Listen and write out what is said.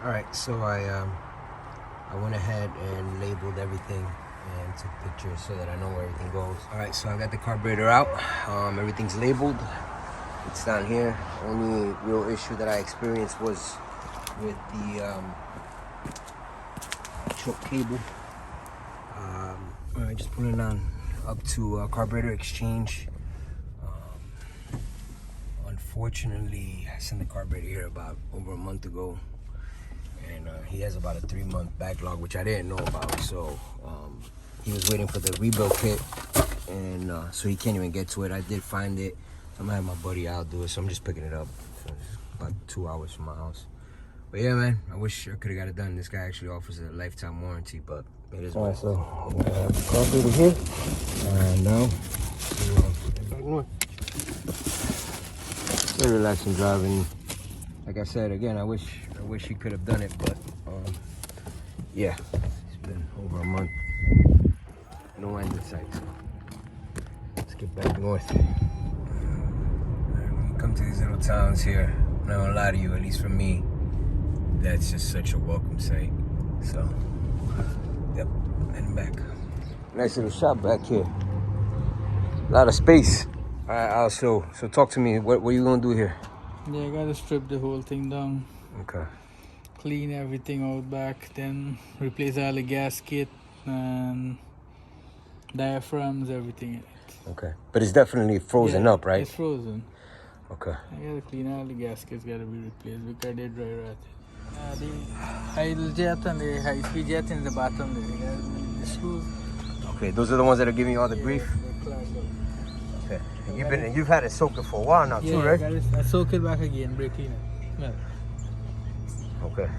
Alright, so I went ahead and labeled everything and took pictures so that I know where everything goes. Alright, so I got the carburetor out. Everything's labeled. It's down here. Only real issue that I experienced was with the choke cable. Alright, just putting it on up to Carb Exchange. Unfortunately, I sent the carburetor here about over a month ago, and he has about a 3-month backlog, which I didn't know about. So he was waiting for the rebuild kit, and so he can't even get to it. I did find it. I'm gonna have my buddy out do it, so I'm just picking it up. So it's about 2 hours from my house. But yeah, man, I wish I could have got it done. This guy actually offers a lifetime warranty, but it is. All right, so I have the carburetor here, and now back north. Very relaxing driving. Like I said again, I wish he could have done it, but yeah, it's been over a month. No end in sight. So let's get back north. When you come to these little towns here, I'm not gonna lie to you, at least for me, that's just such a welcome sight. So, yep, heading back. Nice little shop back here. A lot of space. All right, also, so talk to me. What are you gonna do here? Yeah, I gotta strip the whole thing down. Okay. Clean everything out back, then replace all the gasket and diaphragms, everything in it. Okay, but it's definitely frozen up, right? It's frozen. Okay. I gotta clean all the gaskets, gotta be replaced because they dry rot. The idle jet and the high speed jet in the bottom there. The screws. Okay, those are the ones that are giving you all the grief. They're clogged up. Okay. You've had it soaking for a while now too, right? I soak it back again, break clean it. Yeah. Okay.